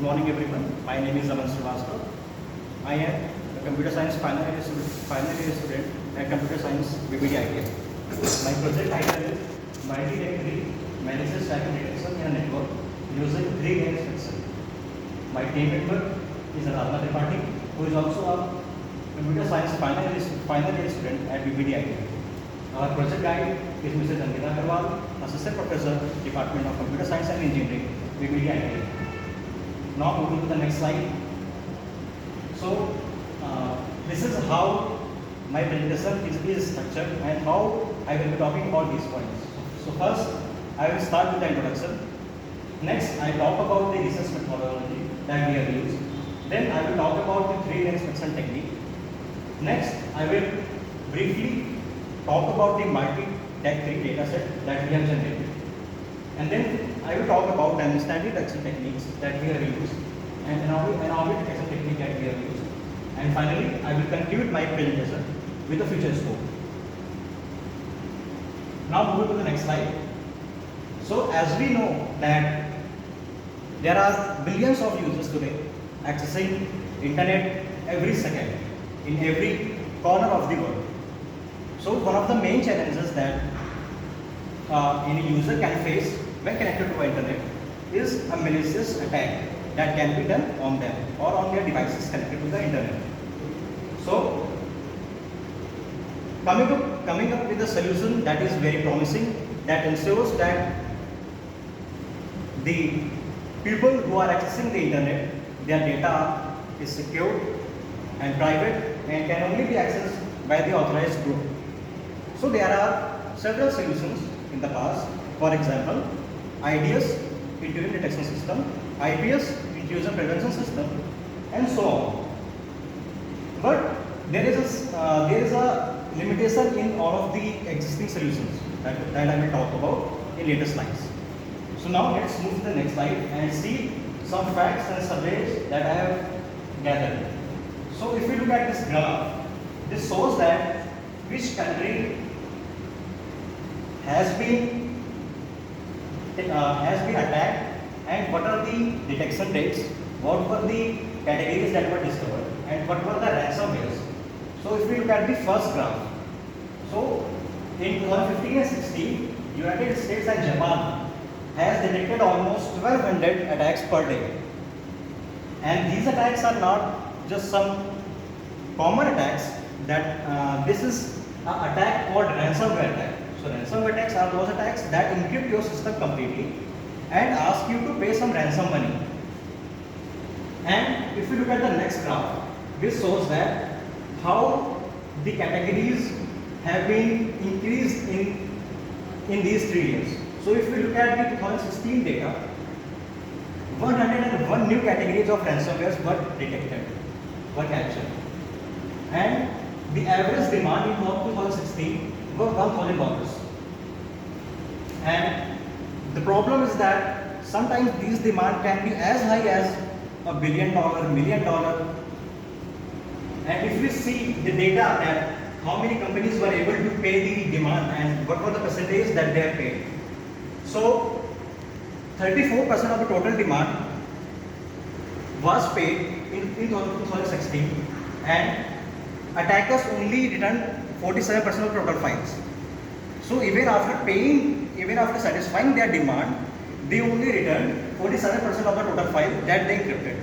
Good morning everyone. My name is Aman Srivastava. I am a computer science final year student at Computer Science BBD ITM. My project title is Multi-Tech 3 Manages Traffic Detection in a Network using 3 gain instruction. My team member is Aradhana Tripathi, who is also a computer science final year student at BBD ITM. Our project guide is Mr. Angita Agarwal, Assistant Professor, Department of Computer Science and Engineering, BBD ITM. Now moving to the next slide. So this is how my presentation is structured and how I will be talking about these points. So first I will start with the introduction. Next I talk about the research methodology that we have used. Then I will talk about the 3 inspection technique. Next I will briefly talk about the multi-tech 3 dataset that we have generated. And then I will talk about the standard detection techniques that we have used and anomaly detection technique that we have used. And finally, I will conclude my presentation with the future scope. Now moving to the next slide. So as we know that there are billions of users today accessing internet every second in every corner of the world. So one of the main challenges that any user can face when connected to the internet is a malicious attack that can be done on them or on their devices connected to the internet. So coming up with a solution that is very promising, that ensures that the people who are accessing the internet, their data is secure and private and can only be accessed by the authorized group. So there are several solutions in the past. For example, IDS, intrusion detection system, IPS, intrusion prevention system, and so on. But there is a limitation in all of the existing solutions that I will talk about in later slides. So now let's move to the next slide and see some facts and surveys that I have gathered. So if we look at this graph, this shows that which country has been attacked and what are the detection rates, what were the categories that were discovered, and what were the ransomwares. So if we look at the first graph, so in 2015 and 16, United States and Japan has detected almost 1200 attacks per day. And these attacks are not just some common attacks, that this is an attack called ransomware attack. So ransomware attacks are those attacks that encrypt your system completely and ask you to pay some ransom money. And if you look at the next graph, this shows that how the categories have been increased in these 3 years. So if we look at the 2016 data, 101 new categories of ransomwares were detected, were captured. And the average demand in 2016 were $1,000. And the problem is that sometimes these demand can be as high as $1 billion, $1 million. And if we see the data that how many companies were able to pay the demand and what were the percentage that they have paid. So 34% of the total demand was paid in 2016 and attackers only returned 47% of total fines. So even after satisfying their demand, they only returned 47% of the total file that they encrypted.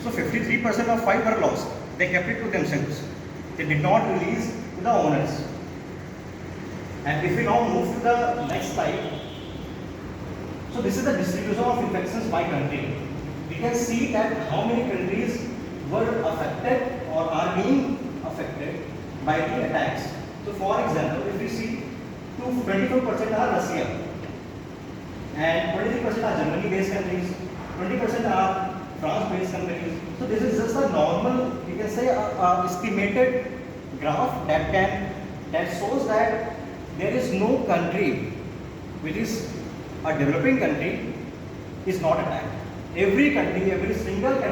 So 53% of file were lost. They kept it to themselves. They did not release to the owners. And if we now move to the next slide, so this is the distribution of infections by country. We can see that how many countries were affected or are being affected by the attacks. So for example, if we see 24% are Russia and 23% are Germany based countries, 20% are France based countries. So this is just a normal, you can say a estimated graph that shows that there is no country which is a developing country is not attacked. Every country, every single country